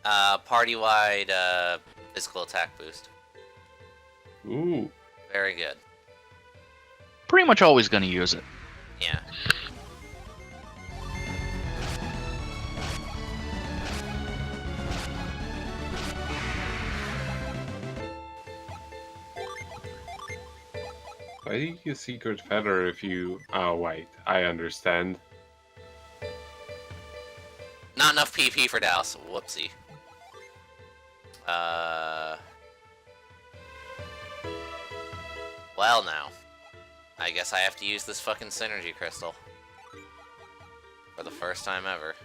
Party-wide, physical attack boost. Ooh. Very good. Pretty much always gonna use it. Yeah. Why do you use Secret Feather if you... Oh, wait. I understand. Not enough PP for Dallas. Whoopsie. Well now. I guess I have to use this fucking Synergy Crystal. For the first time ever.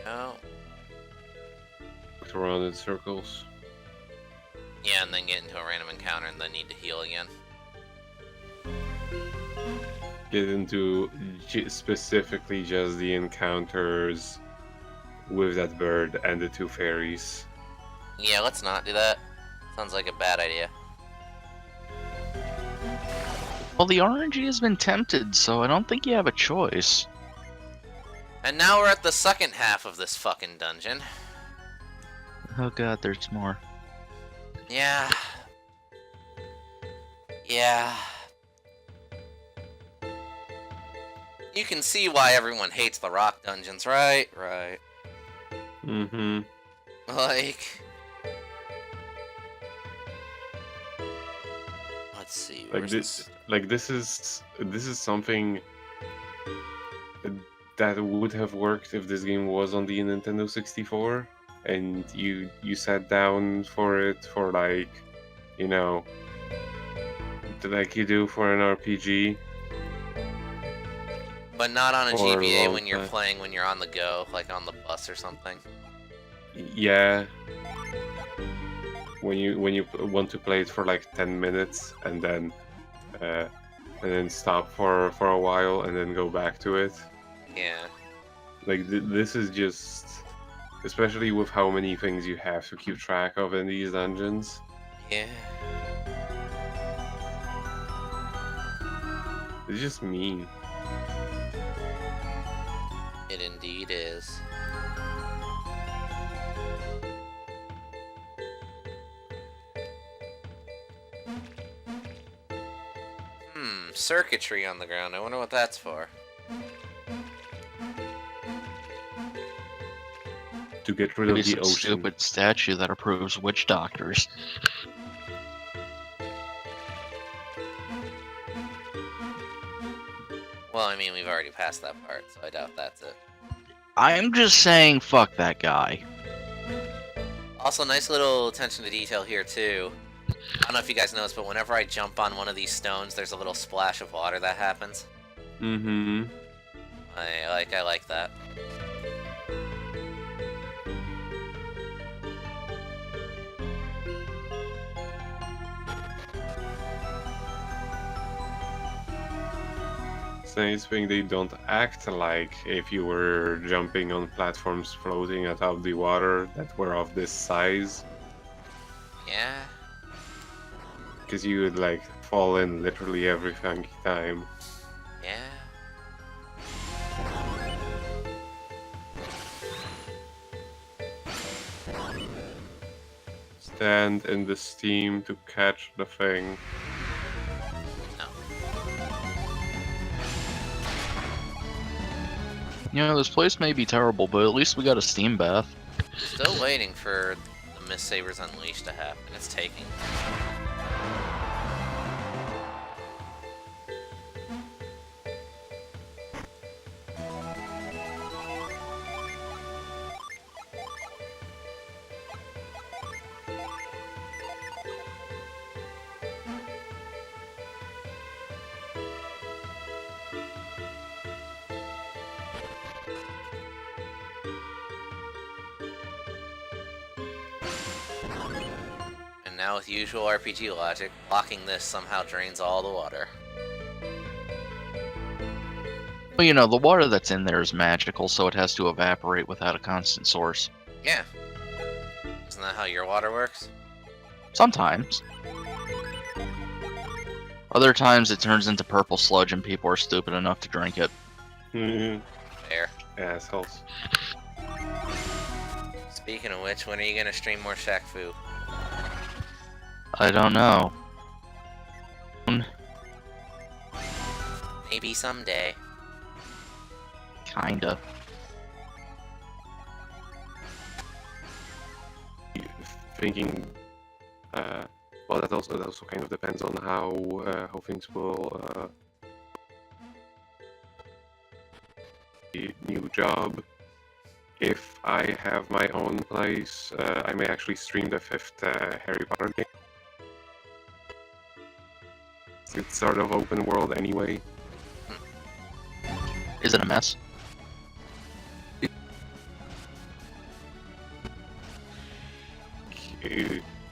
No. Around in circles. Yeah, and then get into a random encounter and then need to heal again. Get into specifically just the encounters with that bird and the two fairies. Yeah, let's not do that. Sounds like a bad idea. Well, the RNG has been tempted, so I don't think you have a choice. And now we're at the second half of this fucking dungeon. Oh god, there's more. Yeah. Yeah. You can see why everyone hates the rock dungeons, right? Right. Mm-hmm. Like... Let's see. This is something that would have worked if this game was on the Nintendo 64 and you sat down for it for like, you know, like you do for an RPG. But not on a For a GBA long when you're time. playing when you're on the go, like on the bus or something. Yeah. When you want to play it for like 10 minutes and then stop for a while and then go back to it. Yeah. Like this is just, especially with how many things you have to keep track of in these dungeons. Yeah. It's just mean. It indeed is. Circuitry on the ground. I wonder what that's for. To get rid Maybe of the some ocean. stupid statue that approves witch doctors. Well, I mean, we've already passed that part, so I doubt that's it. I'm just saying, fuck that guy. Also, nice little attention to detail here, too. I don't know if you guys noticed, but whenever I jump on one of these stones, there's a little splash of water that happens. Mm-hmm. I like that. It's nice thing they don't act like if you were jumping on platforms floating atop the water that were of this size. Yeah. Because you would like fall in literally every funky time. Yeah. Stand in the steam to catch the thing. No. You know, this place may be terrible, but at least we got a steam bath. Still waiting for the Miss Sabers Unleashed to happen. It's taking. And now with usual RPG logic, blocking this somehow drains all the water. Well, you know, the water that's in there is magical, so it has to evaporate without a constant source. Yeah. Isn't that how your water works? Sometimes. Other times it turns into purple sludge and people are stupid enough to drink it. Fair. Assholes. Speaking of which, when are you gonna stream more Shaq Fu? I don't know. Maybe someday. Kinda. Thinking, well, that also kind of depends on how things will. The new job. If I have my own place, I may actually stream the 5th Harry Potter game. It's sort of open world anyway. Is it a mess?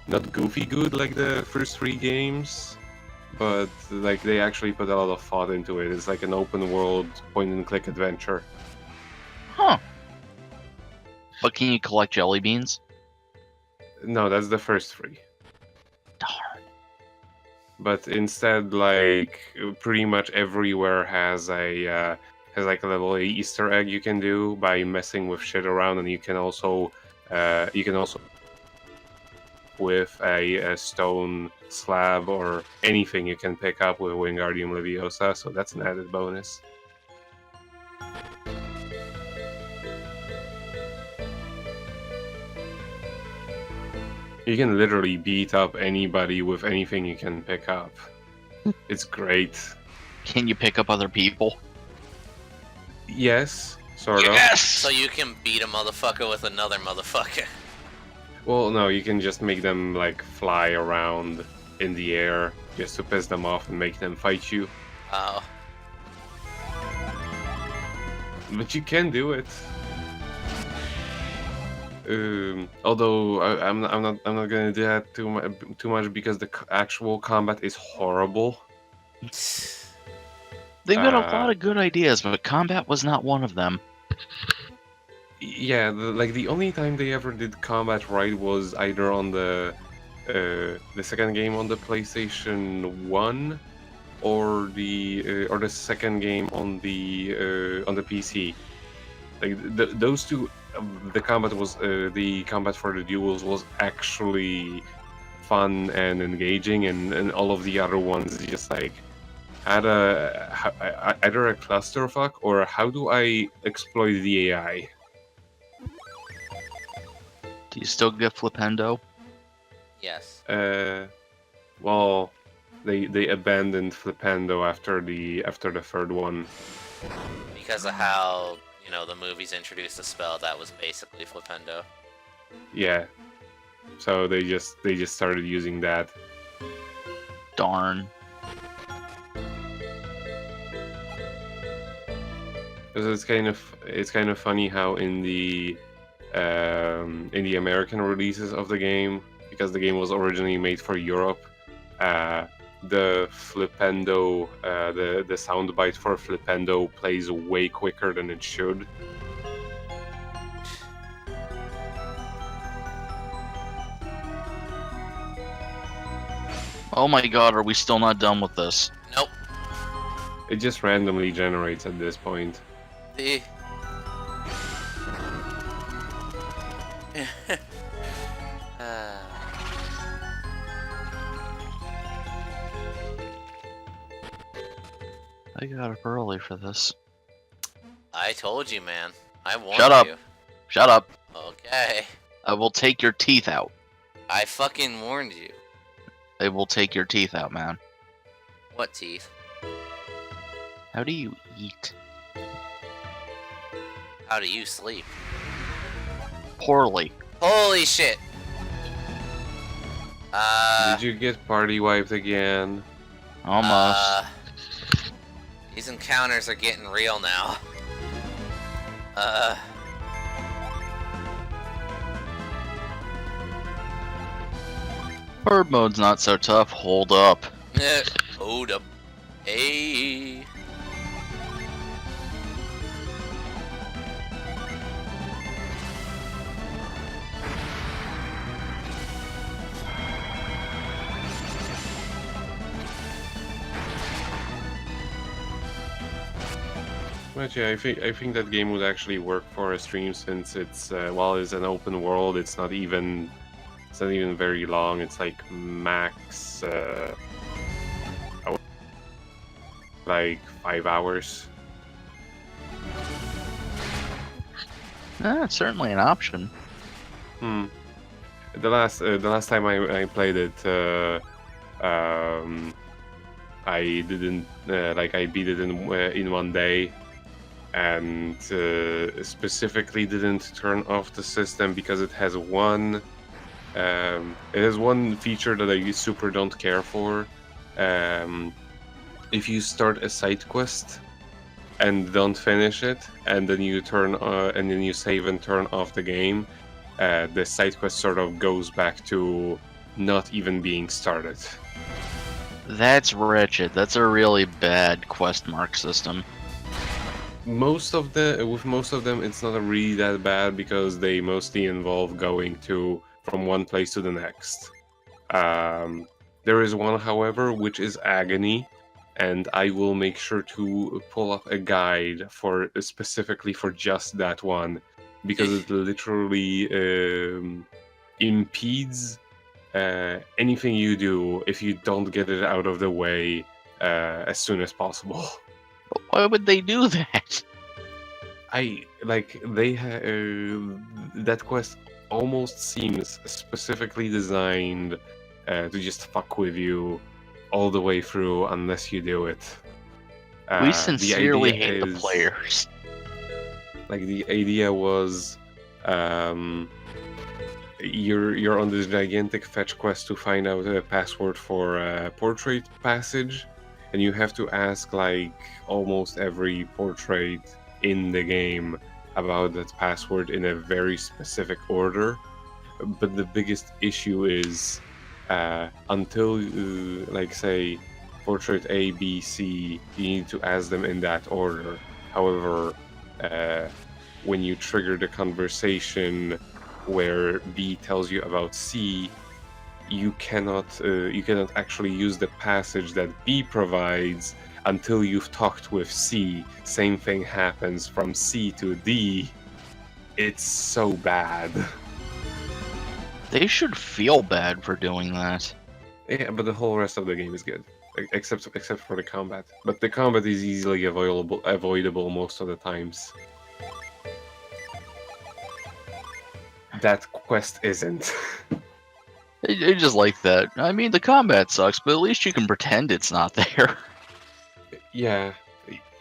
Not goofy good like the first 3 games, but like they actually put a lot of thought into it. It's like an open world point and click adventure. Huh. But can you collect jelly beans? No, that's the first 3. Darn. But instead, like pretty much everywhere has like a little Easter egg you can do by messing with shit around, and you can also with a stone slab or anything you can pick up with Wingardium Leviosa, so that's an added bonus. You can literally beat up anybody with anything you can pick up. It's great. Can you pick up other people? Yes, sort of. Yes! So you can beat a motherfucker with another motherfucker. Well, no, you can just make them like fly around in the air just to piss them off and make them fight you. Oh. But you can do it. Although I'm not gonna do that too much because the actual combat is horrible. They've got a lot of good ideas, but combat was not one of them. Yeah, the only time they ever did combat right was either on the second game on the PlayStation 1 or the second game on the PC. Like those two, the combat for the duels was actually fun and engaging, and all of the other ones just like had either a clusterfuck or how do I exploit the AI. Do you still get Flipendo? Yes. Well, they abandoned Flipendo after the third one. Because of how, you know, the movies introduced a spell that was basically Flipendo. Yeah. So they just started using that. Darn. Because it's kind of funny how in the American releases of the game, because the game was originally made for Europe, the Flipendo, the soundbite for Flipendo plays way quicker than it should. Oh my god, are we still not done with this? Nope. It just randomly generates at this point. The... I got up early for this. I told you, man. I warned Shut up. you. Shut up. Okay. I will take your teeth out. I fucking warned you. I will take your teeth out, man. What teeth? How do you eat? How do you sleep? Poorly. Holy shit! Did you get party wiped again? Almost. These encounters are getting real now. Herd mode's not so tough. Hold up. Hold up. Hey. But yeah, I think that game would actually work for a stream since it's while it's an open world, it's not even very long. It's like max like 5 hours. It's certainly an option. The last time I played it, I didn't I beat it in one day, and specifically didn't turn off the system because it has one feature that I super don't care for. If you start a side quest and don't finish it, and then you save and turn off the game, the side quest sort of goes back to not even being started. That's wretched. That's a really bad quest mark system. With most of them, it's not really that bad because they mostly involve going from one place to the next. There is one, however, which is Agony, and I will make sure to pull up a guide specifically for just that one, because it literally impedes anything you do if you don't get it out of the way as soon as possible. Why would they do that? That quest almost seems specifically designed to just fuck with you all the way through unless you do it. We sincerely hate the is, players. Like, the idea was you're on this gigantic fetch quest to find out a password for a portrait passage, and you have to ask like almost every portrait in the game about that password in a very specific order. But the biggest issue is until like say portrait A, B, C, you need to ask them in that order. However, when you trigger the conversation where B tells you about C, you cannot actually use the passage that B provides until you've talked with C. Same thing happens from C to D. It's so bad. They should feel bad for doing that. Yeah, but the whole rest of the game is good, except for the combat. But the combat is easily avoidable most of the times. That quest isn't. I just like that. I mean, the combat sucks, but at least you can pretend it's not there. Yeah,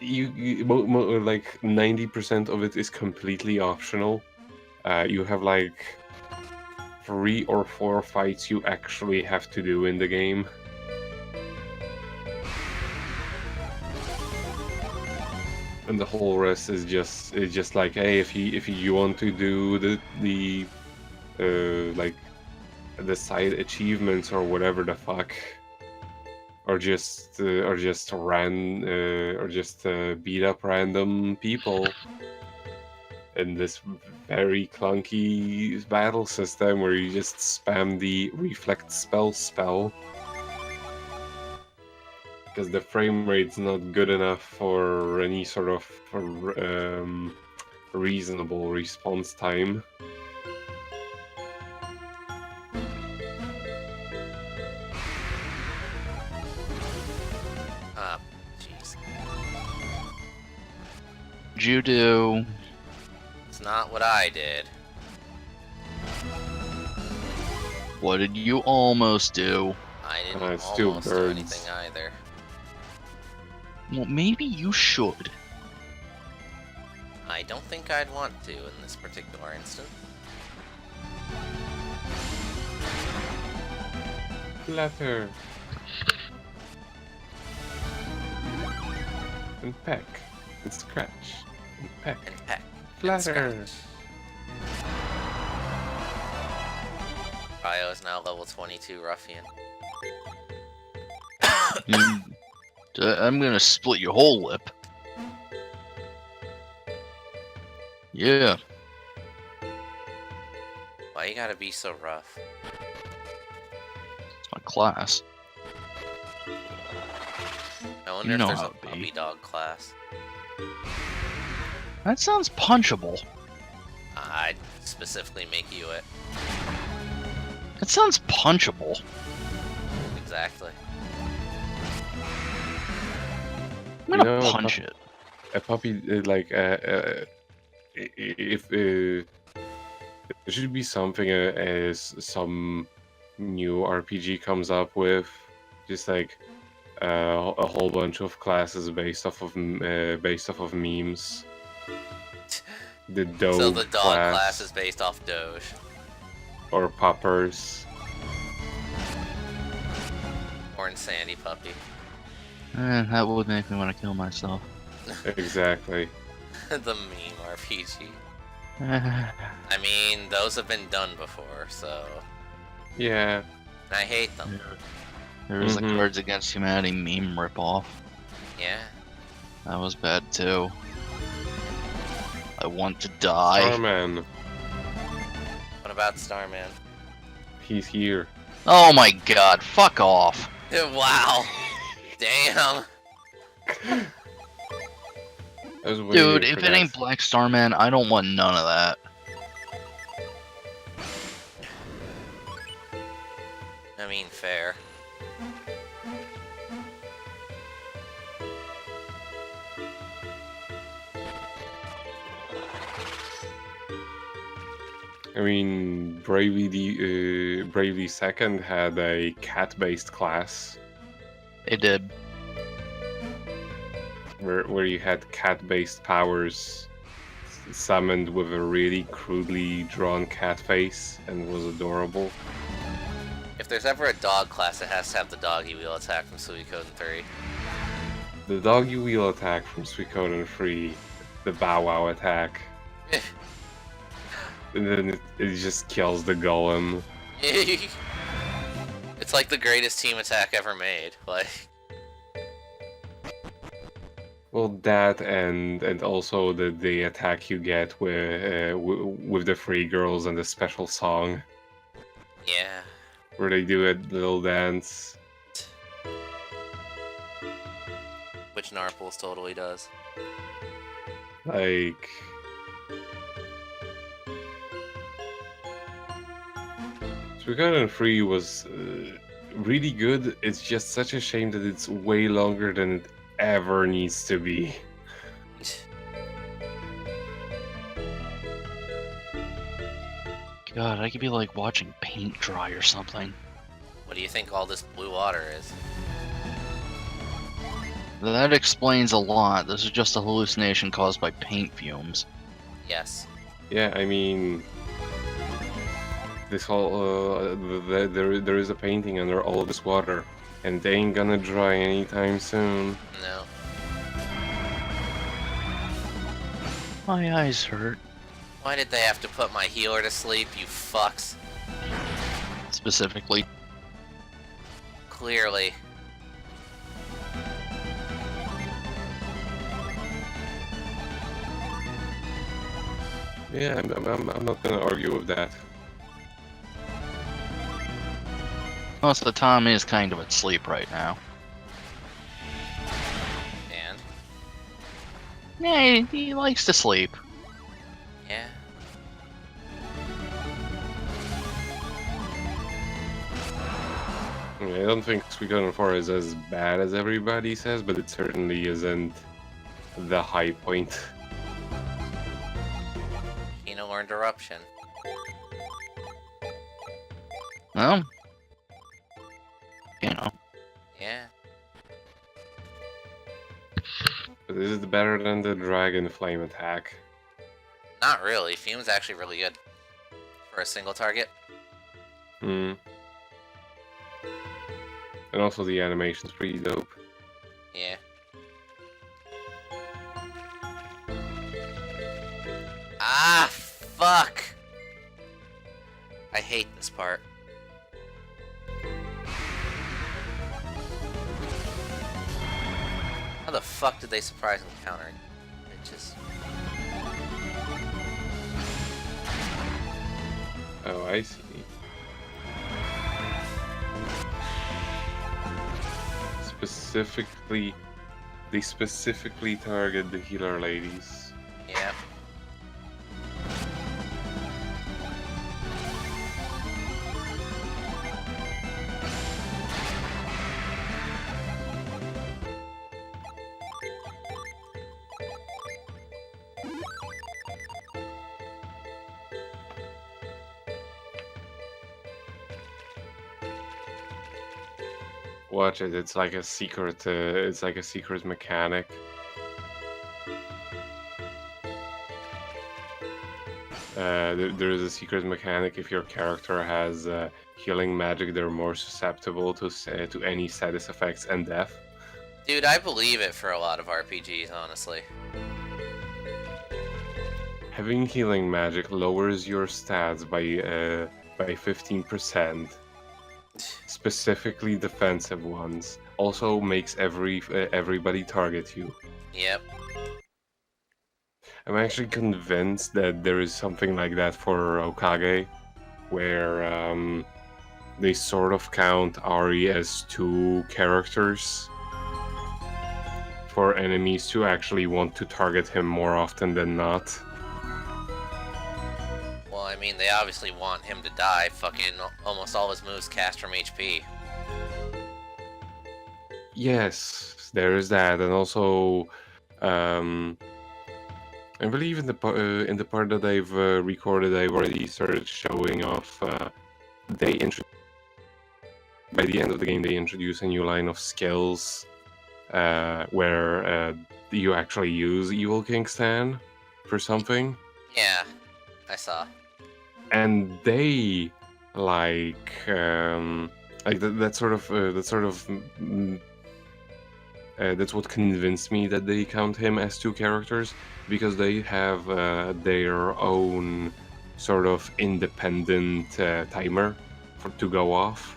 like 90% of it is completely optional. You have like 3 or 4 fights you actually have to do in the game. And the whole rest is just like, hey, if you want to do the like the side achievements or whatever the fuck, or just beat up random people in this very clunky battle system where you just spam the reflect spell. Because the frame rate's not good enough for any sort of reasonable response time. Jeez. What'd you do? It's not what I did. What did you almost do? I didn't It's two almost do birds. anything either. Well, maybe you should. I don't think I'd want to in this particular instant. Flutter. And peck. And scratch. And peck. And peck. Flutter. Ryo is now level 22 Ruffian. I'm gonna split your whole lip. Yeah. Why you gotta be so rough? It's my class. I wonder You if know there's how a it be. puppy dog class. That sounds punchable. I'd specifically make you it. That sounds punchable. Exactly. I'm gonna punch it. A puppy, if there should be something as some new RPG comes up with, just like a whole bunch of classes based off of memes. The Doge So the dog class, class is based off Doge. or Poppers. Or Insanity Puppy. That would make me want to kill myself. Exactly. The meme RPG. I mean, those have been done before, so... Yeah. And I hate them. There was the Mhm. Cards Against Humanity meme ripoff. Yeah. That was bad too. I want to die. Starman, What about Starman? he's here. Oh my god, fuck off. Wow. Damn. I was waiting Dude, for if it that. ain't Black Starman, I don't want none of that. I mean, fair. I mean, Bravely Second had a cat-based class It did. where you had cat-based powers summoned with a really crudely drawn cat face and was adorable. If there's ever a dog class, it has to have the doggy wheel attack from Suikoden 3. The doggy wheel attack from Suikoden 3, the Bow Wow attack, and then it just kills the golem. It's like the greatest team attack ever made. Like, Well, that and also the attack you get with the free girls and the special song yeah. where they do a little dance. Which Narples totally does. Like, Suikoden 3 was really good. It's just such a shame that it's way longer than it ever needs to be. God, I could be like watching paint dry or something. What do you think all this blue water is? That explains a lot. This is just a hallucination caused by paint fumes. Yes. Yeah, I mean, this whole there is a painting under all of this water, and they ain't gonna dry anytime soon. No. My eyes hurt. Why did they have to put my healer to sleep, you fucks? Specifically. Clearly. Yeah, I'm not gonna argue with that. Most of the time is kind of asleep right now. And? Yeah, he likes to sleep. Yeah. I mean, I don't think Suikoden 4 is as bad as everybody says, but it certainly isn't the high point. Or interruption. Well, you know. Yeah. But is it better than the Dragon Flame attack? Not really. Fume's actually really good for a single target. Hmm. And also the animation's pretty dope. Yeah. Ah, fuck! I hate this part. How the fuck did they surprisingly counter it? It just... Oh, I see. They specifically target the healer ladies. Yeah. Watch it. It's like a secret. It's like a secret mechanic. There is a secret mechanic. If your character has healing magic, they're more susceptible to any status effects and death. Dude, I believe it for a lot of RPGs, honestly. Having healing magic lowers your stats by 15%. Specifically defensive ones. Also makes everybody target you. Yep. I'm actually convinced that there is something like that for Okage, where they sort of count Ari as two characters for enemies to actually want to target him more often than not. Well, I mean, they obviously want him to die. Fucking almost all his moves cast from HP. Yes, there is that, and also, I believe in the part that I've recorded, I've already started showing off. By the end of the game, they introduce a new line of skills, where you actually use Evil King Stan for something, Yeah, I saw. and they that's what convinced me that they count him as two characters, because they have their own sort of independent timer to go off,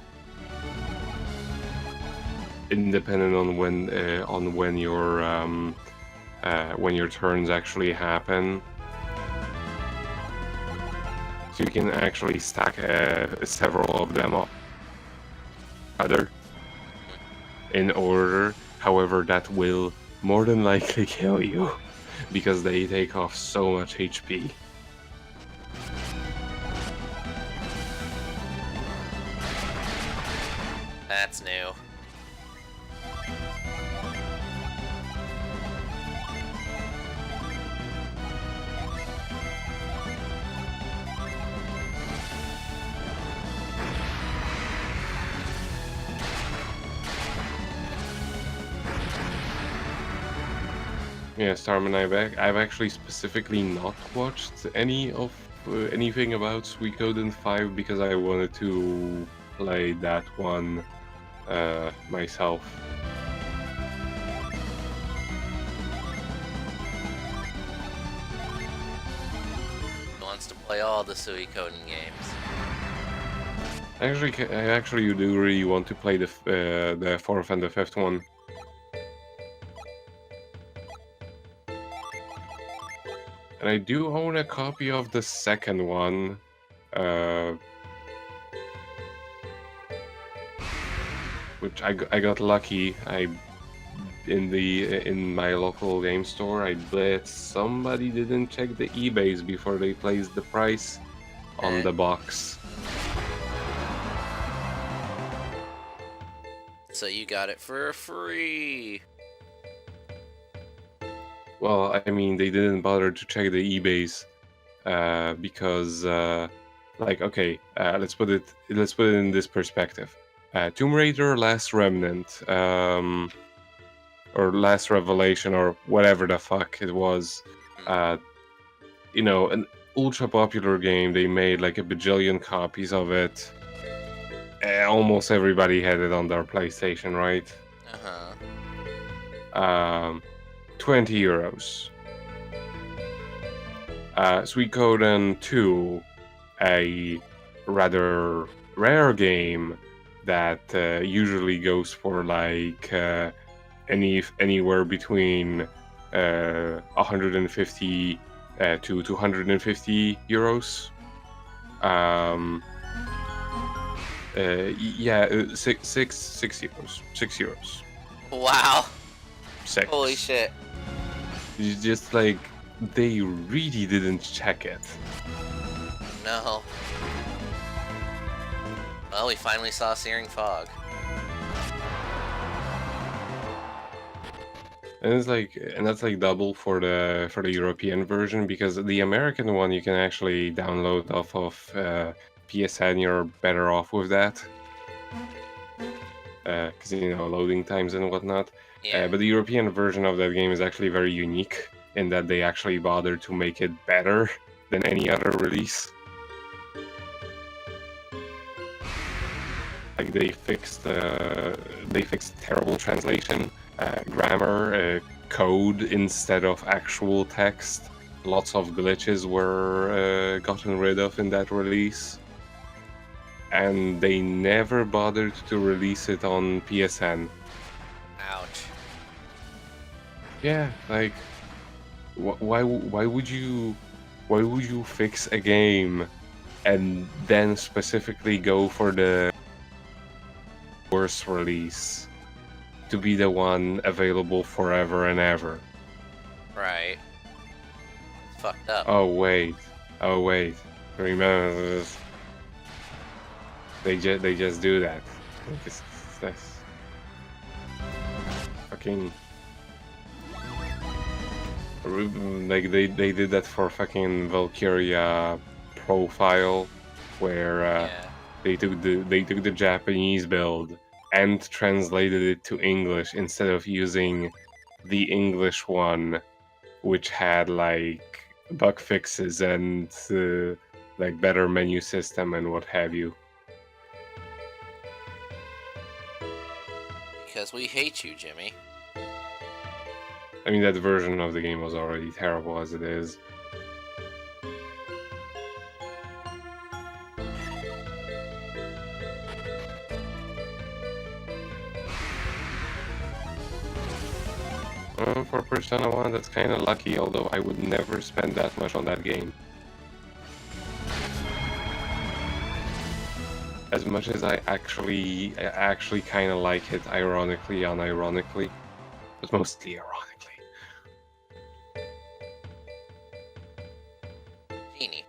independent on when your turns actually happen. So you can actually stack several of them up together in order. However, that will more than likely kill you because they take off so much HP. That's new. Yeah, Starman, I've actually specifically not watched anything about Suikoden 5 because I wanted to play that one myself. He wants to play all the Suikoden games. I actually do really want to play the fourth and the fifth one. And I do own a copy of the second one. Which I got lucky. In my local game store, I bet somebody didn't check the eBays before they placed the price on the box. So you got it for free. Well, I mean, they didn't bother to check the eBays because, okay, let's put it in this perspective. Tomb Raider: Last Remnant, or Last Revelation, or whatever the fuck it was, an ultra popular game. They made like a bajillion copies of it. Almost everybody had it on their PlayStation, right? Uh-huh. 20 euros. Suikoden 2, a rather rare game that usually goes for like anywhere between 150 to 250 euros. Six euros. 6 euros. Wow. 6. Holy shit. It's just like they really didn't check it. No. Well, we finally saw Searing Fog. And that's like double for the European version, because the American one you can actually download off of PSN. You're better off with that. because loading times and whatnot. Yeah. But the European version of that game is actually very unique in that they actually bothered to make it better than any other release. Like they fixed terrible translation, grammar, code instead of actual text. Lots of glitches were gotten rid of in that release. And they never bothered to release it on PSN. Ouch. Yeah, like, why would you fix a game and then specifically go for the worst release to be the one available forever and ever? Right. Fucked up. Oh wait, remember this. They just do that. That's fucking like they did that for fucking Valkyria Profile, where Yeah. they took the Japanese build and translated it to English instead of using the English one, which had like bug fixes and like better menu system and what have you. Because we hate you, Jimmy. I mean, that version of the game was already terrible as it is. For Persona 1, that's kind of lucky, although I would never spend that much on that game. As much as I actually kind of like it, ironically, unironically, but mostly ironically. Genie.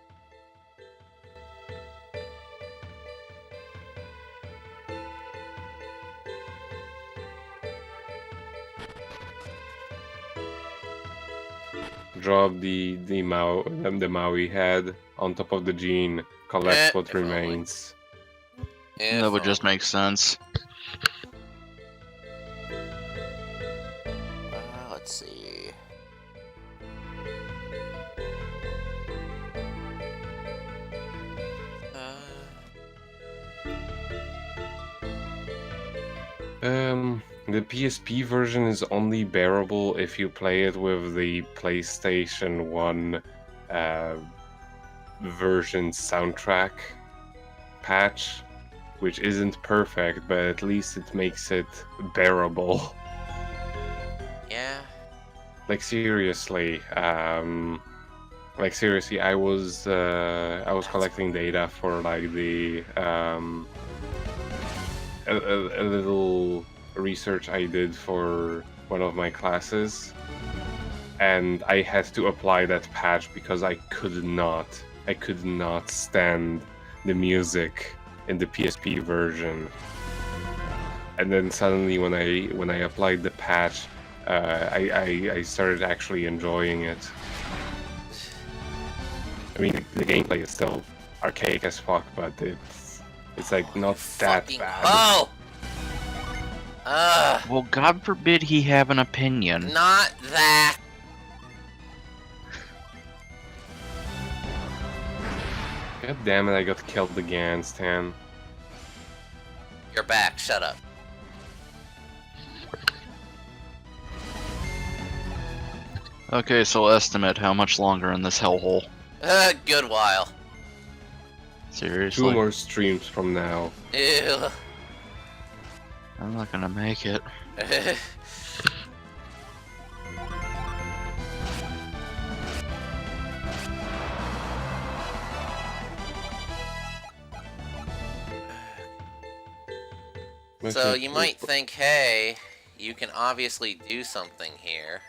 Drop the Maui head on top of the gene, collect what if only. remains. If That would just only. make sense. Let's see. The PSP version is only bearable if you play it with the PlayStation 1 version soundtrack patch, which isn't perfect, but at least it makes it bearable. Yeah. Like seriously, I was collecting data for like the a little research I did for one of my classes, and I had to apply that patch because I could not stand the music in the PSP version. And then suddenly when I applied the patch, I started actually enjoying it. I mean, the gameplay is still archaic as fuck, but it's like not that Fucking bad. oh! Well, God forbid he have an opinion. Not that. God damn it, I got killed again, Stan. You're back. Shut up. Okay, so estimate how much longer in this hellhole. Good while. Seriously? 2 more streams from now. Ew. I'm not gonna make it. So you might think, hey, you can obviously do something here.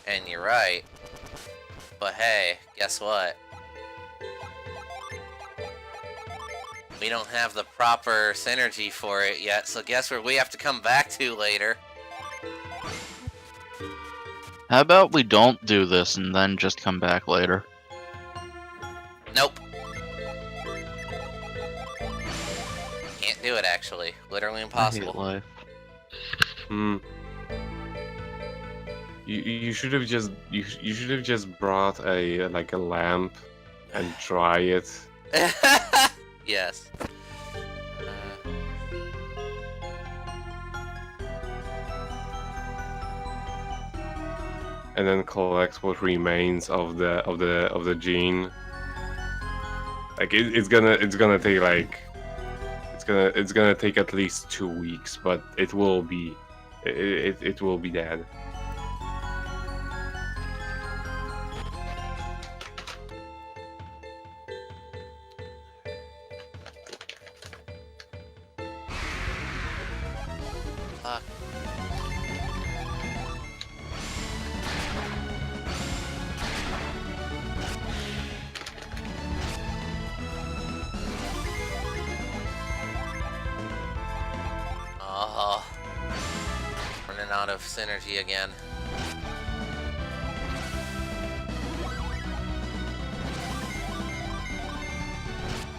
And you're right. But hey, guess what? We don't have the proper synergy for it yet, so guess where we have to come back to later? How about we don't do this and then just come back later? Nope. Can't do it, actually. Literally I hate impossible. life. Hmm. You should have just you should have just brought a like a lamp and try it. Yes. And then collect what remains of the gene. Like it's gonna take like it's gonna take at least 2 weeks, but it will be it will be dead. Fuck. Oh, running out of synergy again.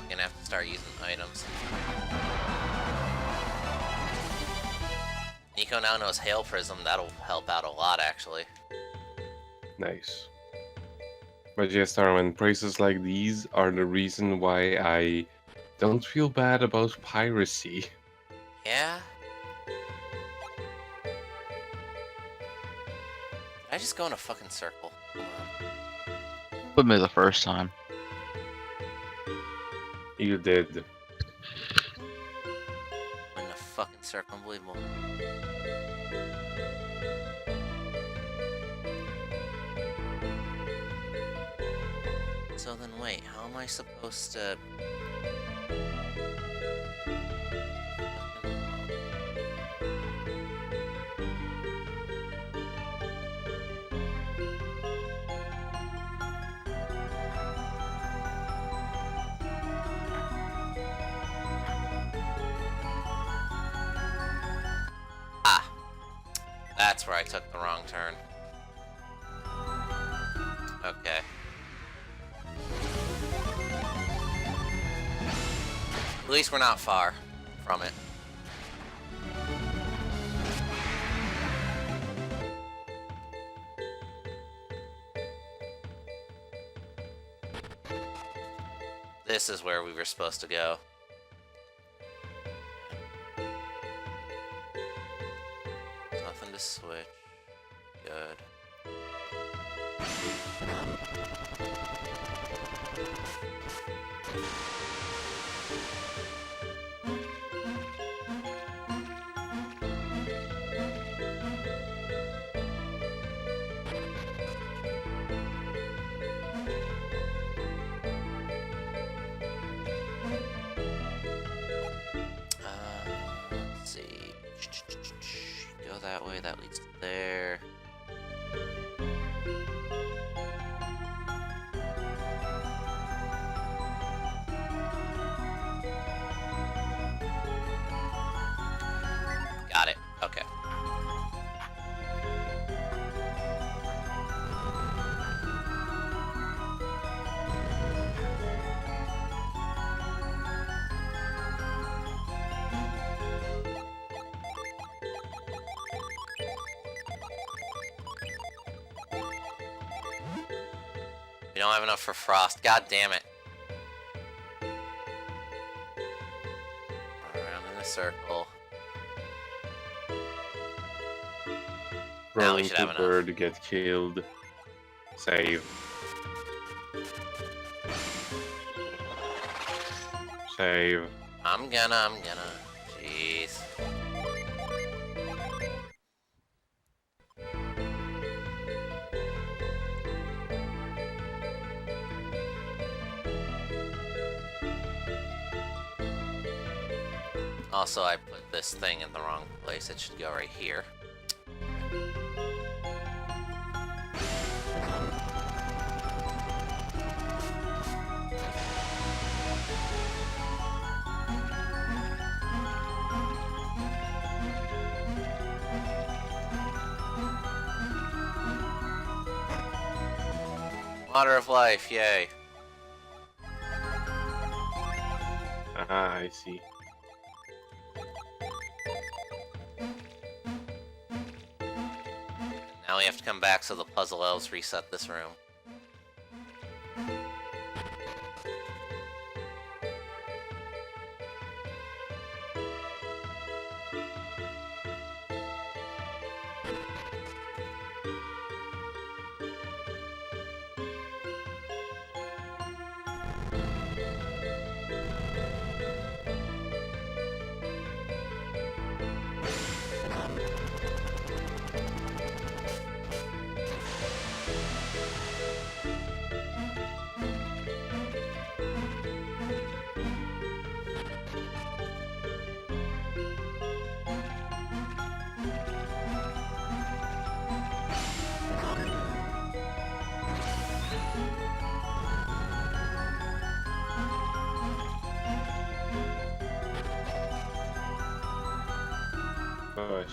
Gonna have to start using items. Nico now knows Hail Prism. That'll help out a lot, actually. Nice. But yes, Starman, praises like these are the reason why I don't feel bad about piracy. Yeah? Did I just go in a fucking circle? Hold on. With me the first time. You did. I'm in a fucking circle. Unbelievable. So then wait, how am I supposed to... Ah! That's where I took the wrong turn. Okay. At least we're not far from it. This is where we were supposed to go. Nothing to switch. Good. Let's see. Go that way, that leads to there. Got it. Okay. We don't have enough for Frost. God damn it. Around in a circle. Now we should have enough. Bird get killed. Save. Save. I'm gonna. Jeez. Also, I put this thing in the wrong place. It should go right here. Water of life, yay. Ah, I see. we have to come back so the puzzle elves reset this room. Gosh.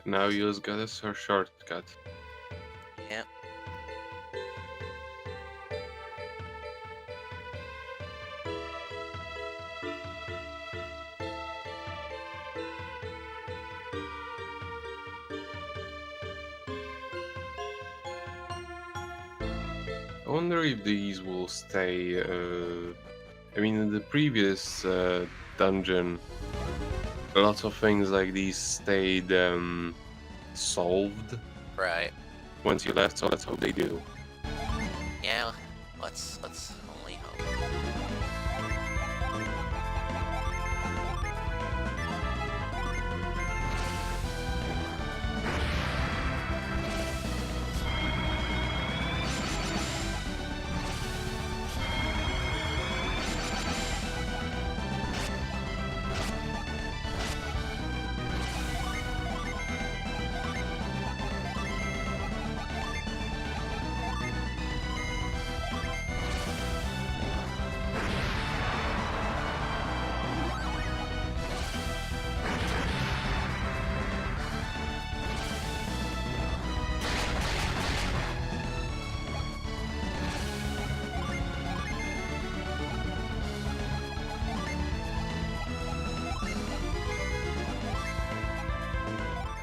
Now you just got a shortcut. Yep. I wonder if these will stay. I mean, in the previous dungeon, lots of things like these stayed solved Right. once you left, so let's hope they do. Yeah. Let's only hope.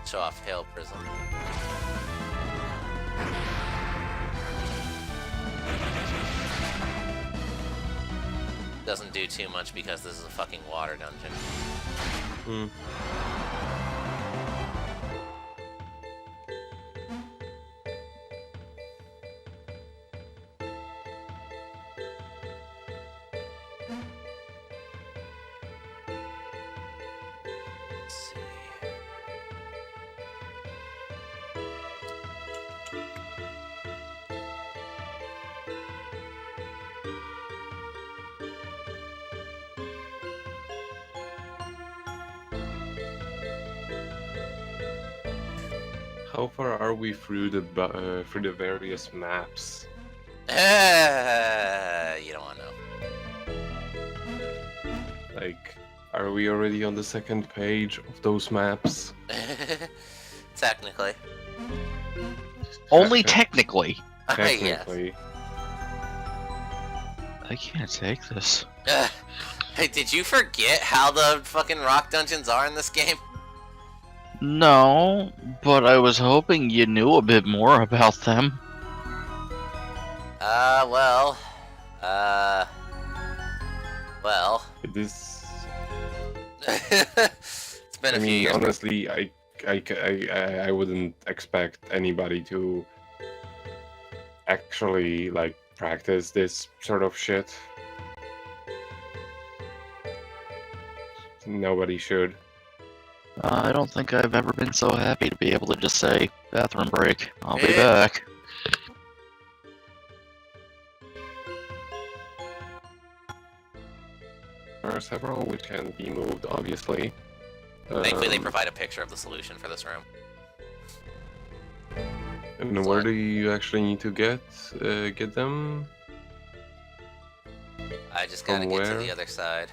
Show off Hail Prism. Doesn't do too much because this is a fucking water dungeon. Hmm. Let's see. How far are we through the various maps? You don't want to know. Like, are we already on the second page of those maps? Technically. Only technically. Yes. Technically. I can't take this. Hey, did you forget how the fucking rock dungeons are in this game? No, but I was hoping you knew a bit more about them. Well. This. It's been a few years. Honestly, I wouldn't expect anybody to actually like practice this sort of shit. Nobody should. I don't think I've ever been so happy to be able to just say, bathroom break, I'll be back. There are several which can be moved, obviously. Thankfully, they provide a picture of the solution for this room. And where do you actually need to get them? I just gotta From get to where? the other side.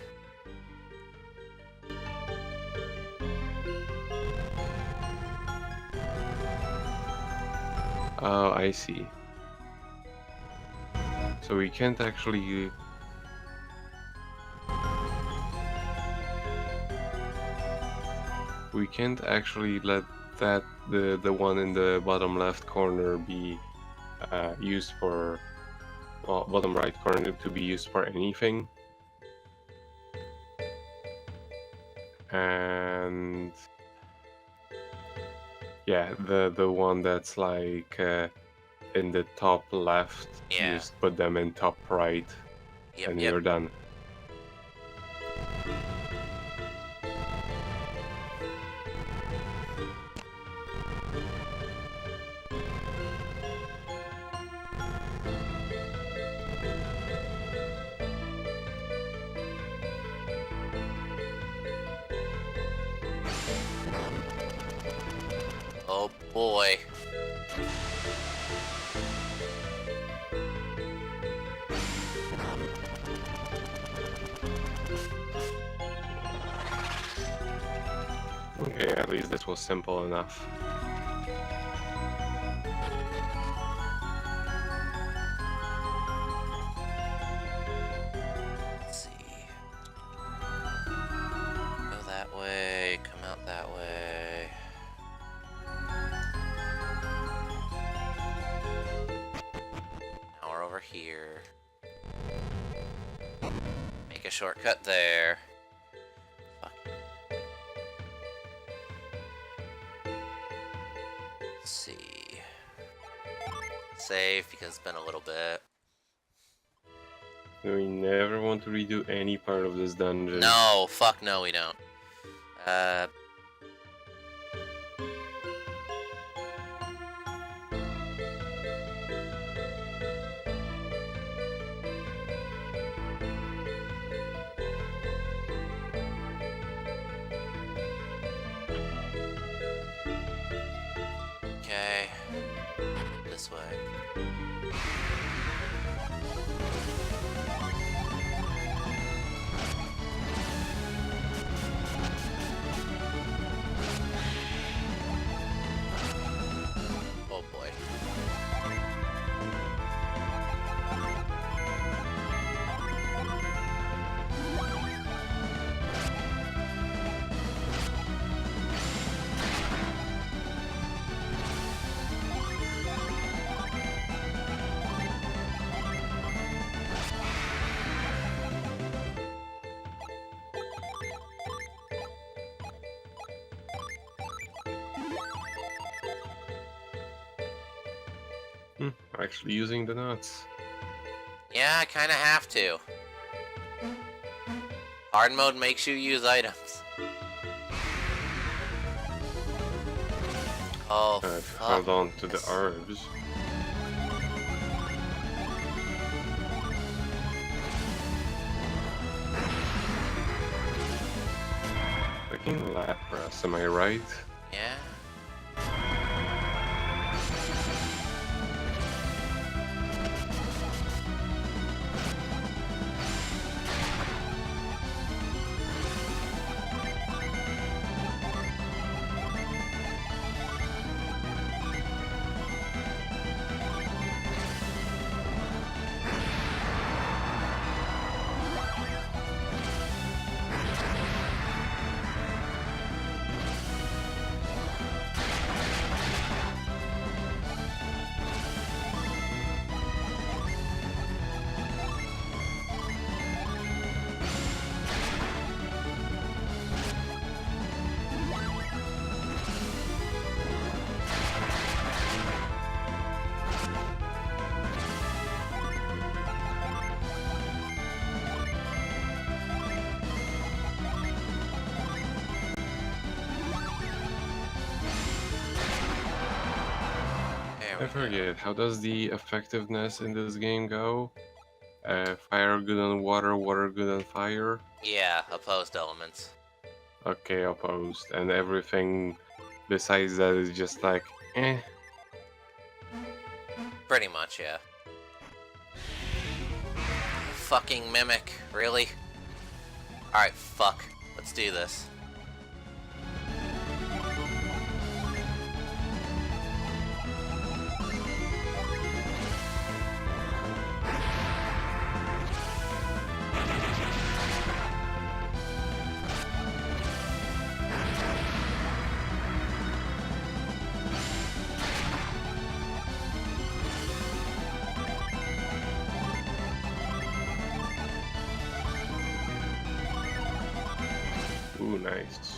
Oh, I see. So we can't actually... We can't actually let that the one in the bottom left corner be used for... Well, bottom right corner to be used for anything. And... Yeah, the one that's like in the top left, Yeah. just put them in top right, Yep, and yep. you're done. Oh boy. Okay, at least this was simple enough. Let's see. Go that way, come out that way. Now we're over here. Make a shortcut there. Fuck. Let's see. Save because it's been a little bit. We never want to redo any part of this dungeon. No, fuck no, we don't. Okay. This way. Oh boy. Actually using the nuts. Yeah, I kinda have to. Hard mode makes you use items. Oh, I've fuck. held on to the herbs. Fucking Lapras, am I right? Yeah. I forget, how does the effectiveness in this game go? Fire good on water, water good on fire? Yeah, opposed elements. Okay, opposed. And everything besides that is just like, eh. Pretty much, yeah. Fucking mimic, really? Alright, fuck. Let's do this. Nice.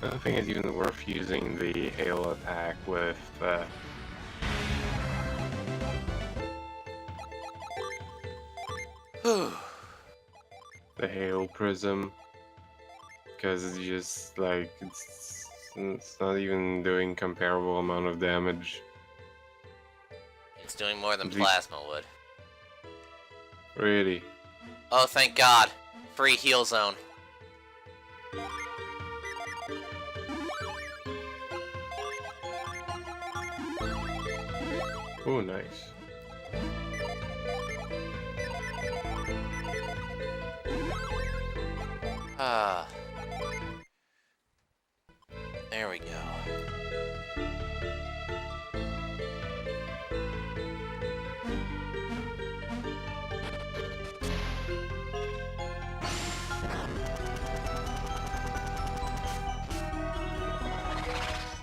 I don't think it's even worth using the hail attack with the hail prism, because it's just like it's not even doing comparable amount of damage. It's doing more than The- plasma would. Really. Oh, thank God. Free heal zone. Oh, nice. Ah. There we go.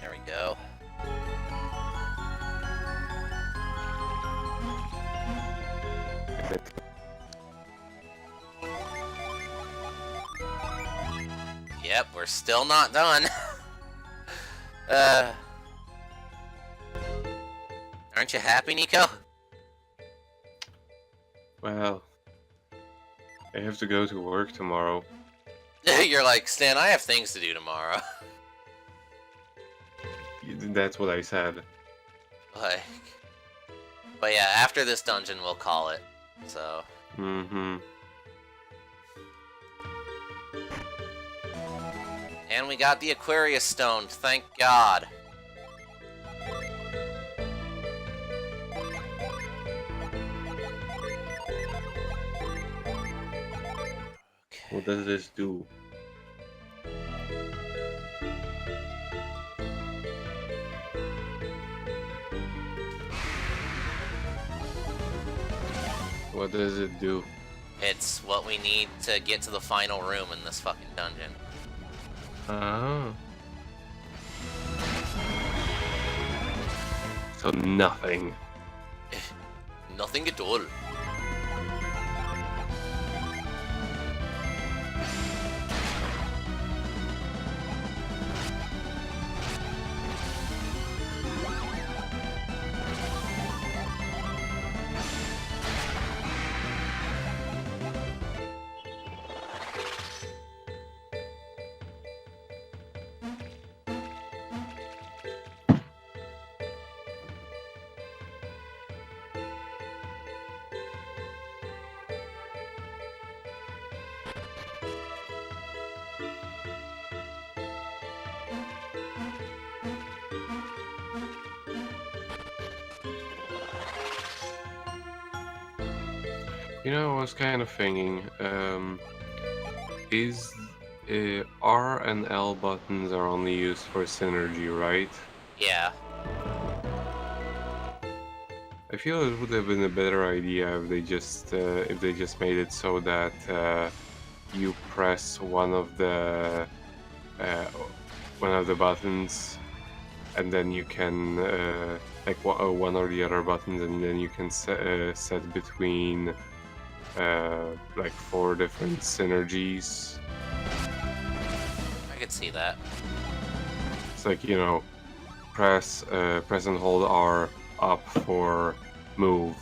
There we go. Yep, we're still not done. Aren't you happy, Nico? Well, I have to go to work tomorrow. You're like, Stan, I have things to do tomorrow. That's what I said. Like, but yeah, after this dungeon, we'll call it. So, Mm-hmm. and we got the Aquarius Stone, thank God. What does this do? What does it do? It's what we need to get to the final room in this fucking dungeon. Oh. So nothing. Nothing at all. You know, I was kind of thinking, is R and L buttons are only used for synergy, right? Yeah. I feel it would have been a better idea if they just made it so that you press one of the buttons, and then you can like one or the other buttons, and then you can set between like 4 different synergies. I could see that. It's like, you know, press and hold R up for move,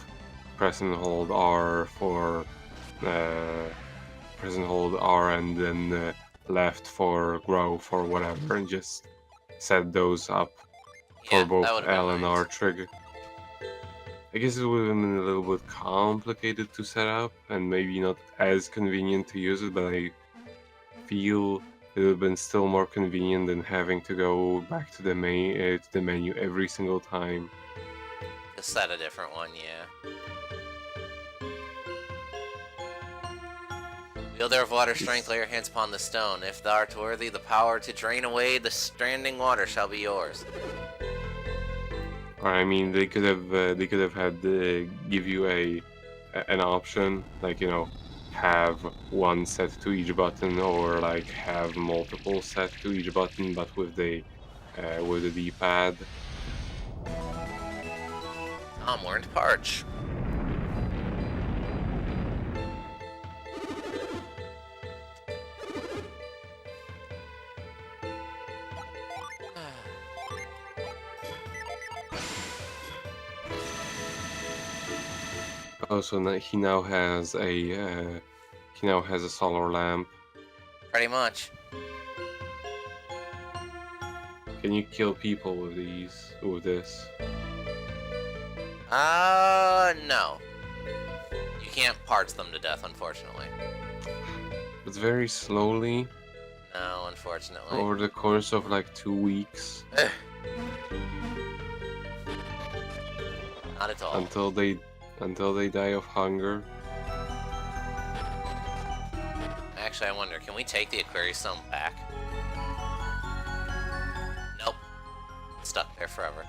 press and hold R for press and hold R, and then left for growth or whatever, and just set those up for Yeah, both that would've been L and R nice. trigger. I guess it would have been a little bit complicated to set up and maybe not as convenient to use it, but I feel it would have been still more convenient than having to go back to the menu every single time. Just set a different one, yeah. Wield of water strength, lay your hands upon the stone. If thou art worthy, the power to drain away the standing water shall be yours. Or I mean, they could have had give you an option, like, you know, have one set to each button or like have multiple set to each button, but with the D-pad. Tom learned Parch. Oh, so he now has a solar lamp. Pretty much. Can you kill people with this? No. You can't parts them to death, unfortunately. It's very slowly No, unfortunately. over the course of like 2 weeks Not at all. until they die of hunger. Actually, I wonder, can we take the Aquarius Stone back? Nope. It's stuck there forever.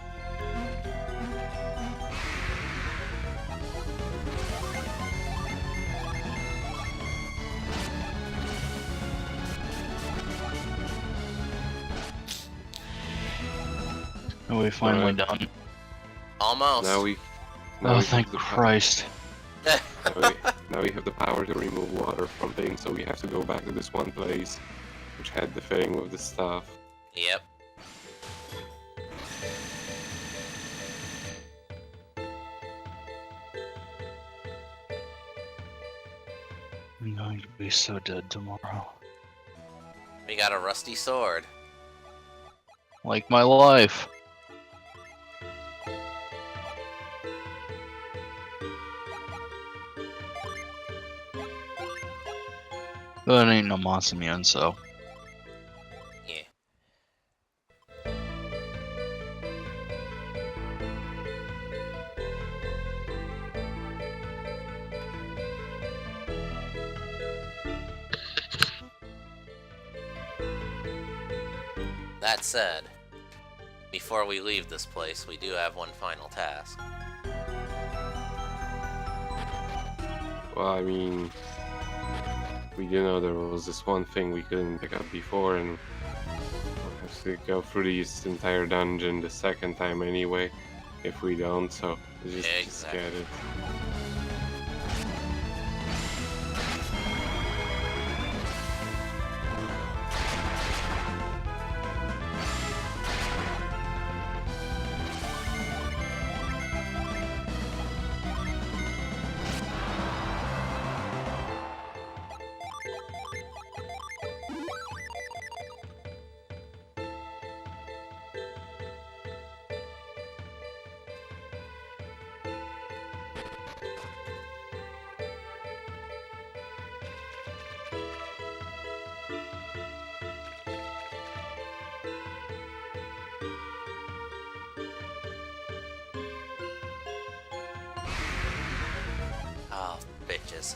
Are we finally done? Almost. Now we Thank have the Christ. now we have the power to remove water from things, so we have to go back to this one place which had the thing with the stuff. Yep. I'm going to be so dead tomorrow. We got a rusty sword. Like my life. But it ain't no Monsimune, so. Yeah. That said, before we leave this place, we do have one final task. Well, I mean, we do know there was this one thing we couldn't pick up before, and we'll have to go through this entire dungeon the second time anyway, if we don't, so just get it. Oh, bitches.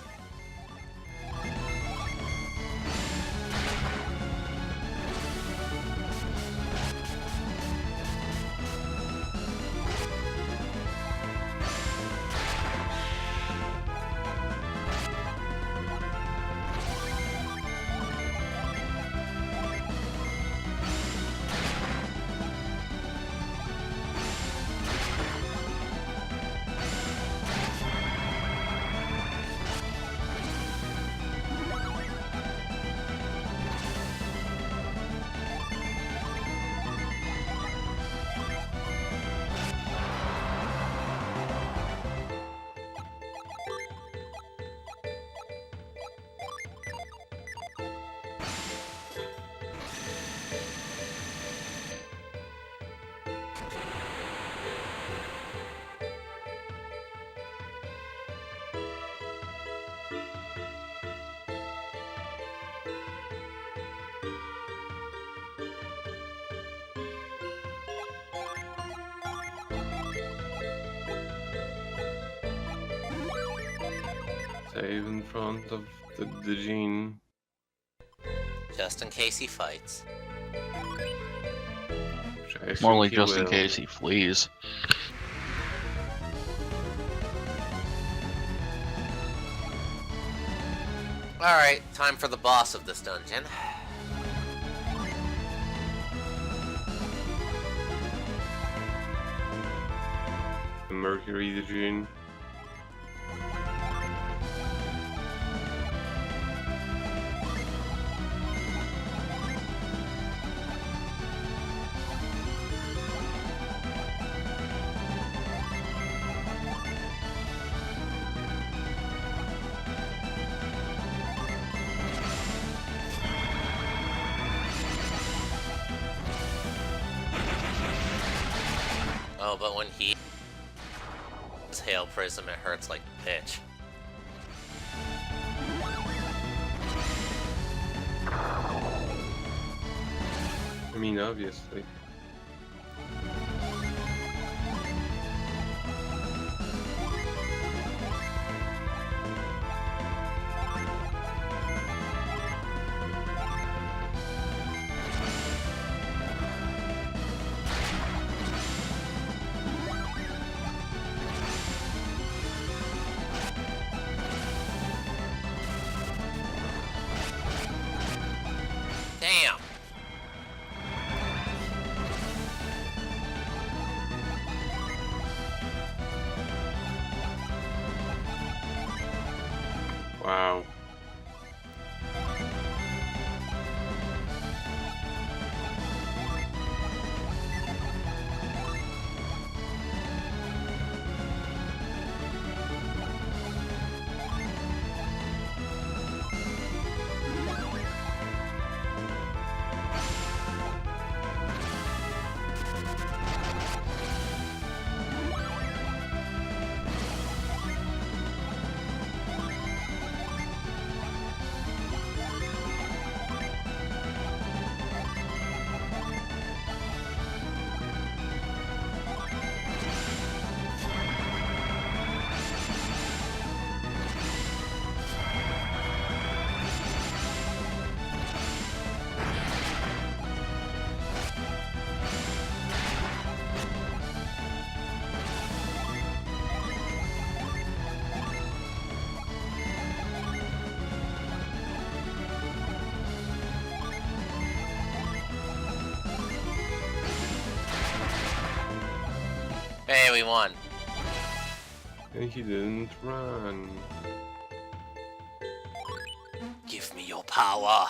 Save in front of the Gene. Just in case he fights. Which I More assume like he just in will. case he flees. Alright, time for the boss of this dungeon. Mercury the Dune. Oh, but when he his Hail Prism, it hurts like a bitch. I mean, obviously. Damn! Wow. Hey, we won. And he didn't run. Give me your power.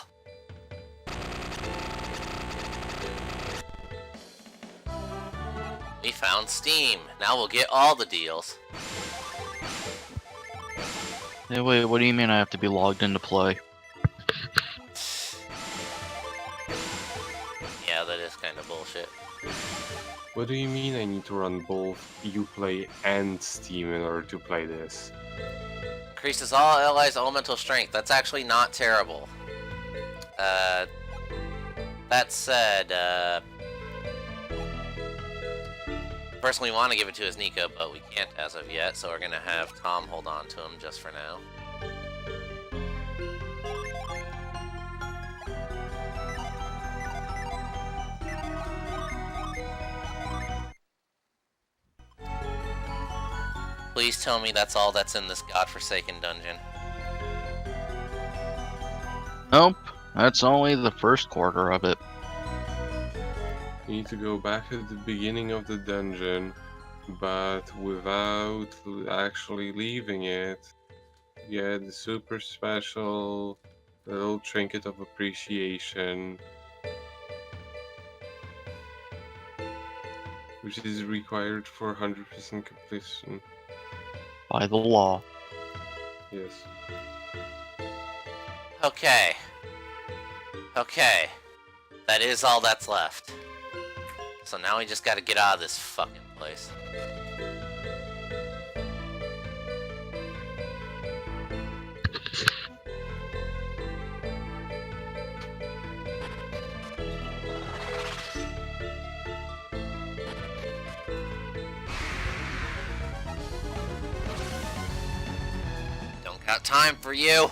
We found Steam. Now we'll get all the deals. Hey, wait, what do you mean I have to be logged in to play? Yeah, that is kind of bullshit. What do you mean I need to run both Uplay and Steam in order to play this? Increases all allies' elemental strength. That's actually not terrible. That said, personally want to give it to his Nico, but we can't as of yet, so we're gonna have Tom hold on to him just for now. Please tell me that's all that's in this godforsaken dungeon. Nope, that's only the first quarter of it. You need to go back at the beginning of the dungeon, but without actually leaving it. Get the super special little trinket of appreciation, which is required for 100% completion. By the law. Yes. Okay. Okay. That is all that's left. So now we just gotta get out of this fucking place. Don't got time for you.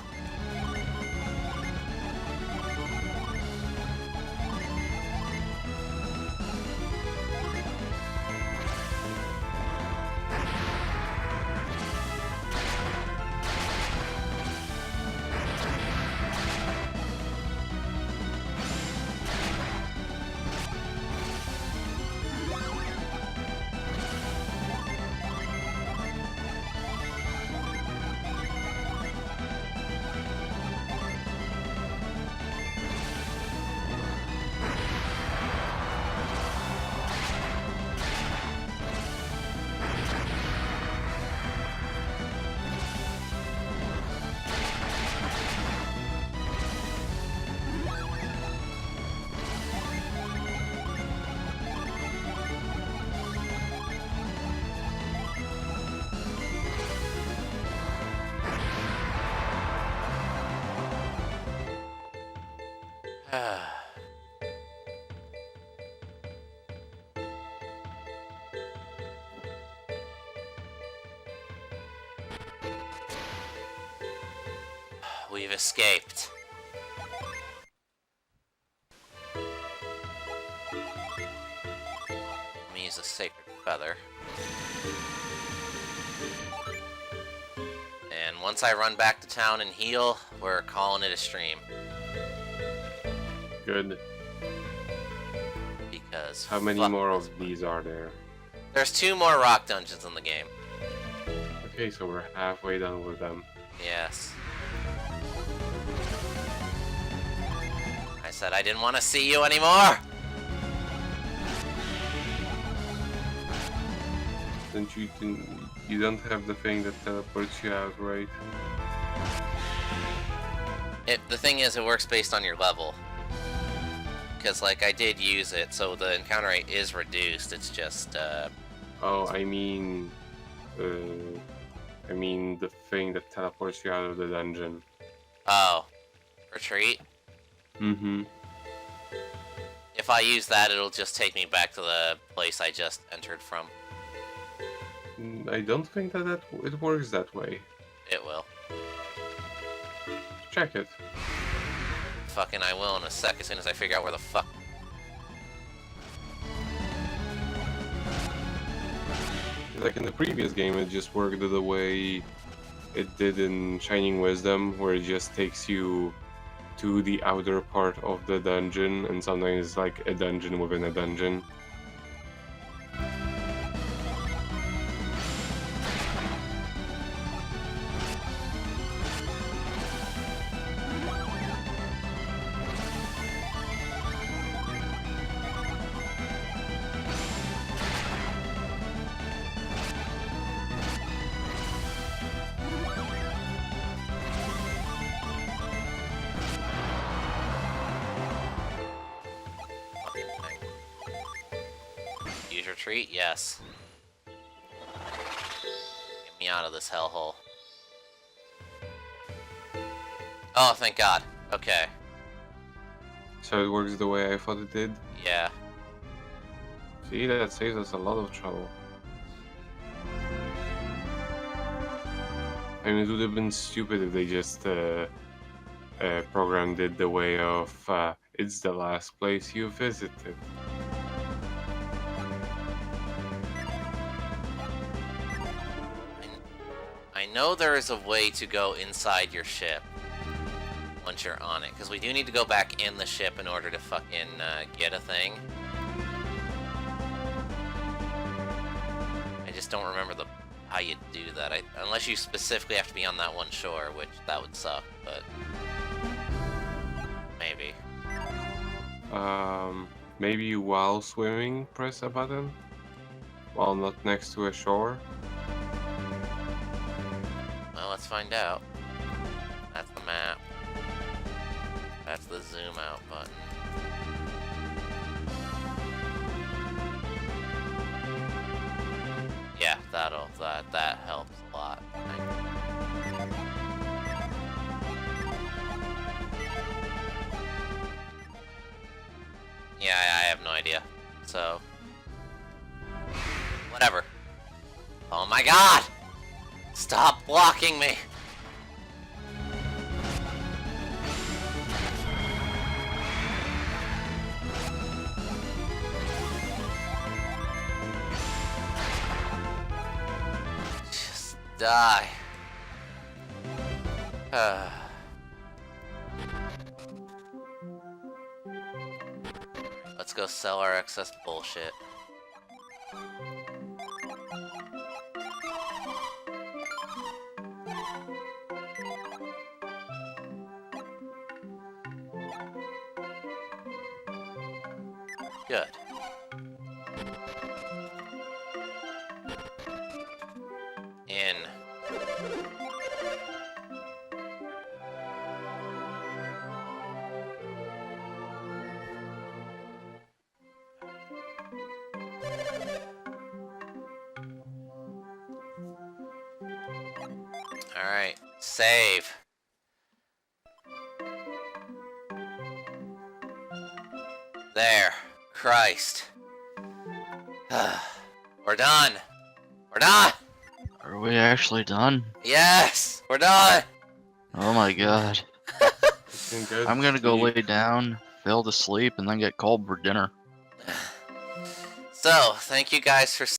We've escaped. Let me use a sacred feather. And once I run back to town and heal, we're calling it a stream. Good. Because How many fuck more this of place. these are there? There's 2 more rock dungeons in the game. Okay, so we're halfway done with them. Yes. I said I didn't want to see you anymore! Since you don't have the thing that teleports you out, right? The thing is, it works based on your level. Because, like, I did use it, so the encounter rate is reduced. It's just, Oh, I mean the thing that teleports you out of the dungeon. Oh. Retreat? Mm-hmm. If I use that, it'll just take me back to the place I just entered from. I don't think that it works that way. It will. Check it. Fucking I will in a sec, as soon as I figure out where the fuck... Like in the previous game, it just worked the way it did in Shining Wisdom, where it just takes you to the outer part of the dungeon, and sometimes it's like a dungeon within a dungeon. fucking thing. Use retreat? Yes. Get me out of this hellhole. Oh, thank God. Okay. So it works the way I thought it did. Yeah. See, that saves us a lot of trouble. I mean, it would have been stupid if they just programmed it the way of it's the last place you visited. I know there is a way to go inside your ship once you're on it, because we do need to go back in the ship in order to fucking get a thing. I just don't remember how you do that. Unless you specifically have to be on that one shore, which that would suck, but maybe. Maybe while swimming, press a button while not next to a shore. Well, let's find out. That's the map. That's the zoom out button. Yeah, that helps a lot. Yeah, I have no idea. So, whatever. Oh my God! Stop blocking me! Just die. Let's go sell our excess bullshit. Good. In. Alright, save. There. Christ. We're done. We're done! Are we actually done? Yes! We're done! Oh my god. I'm gonna go lay sleep. down, fall to sleep, and then get called for dinner. So, thank you guys for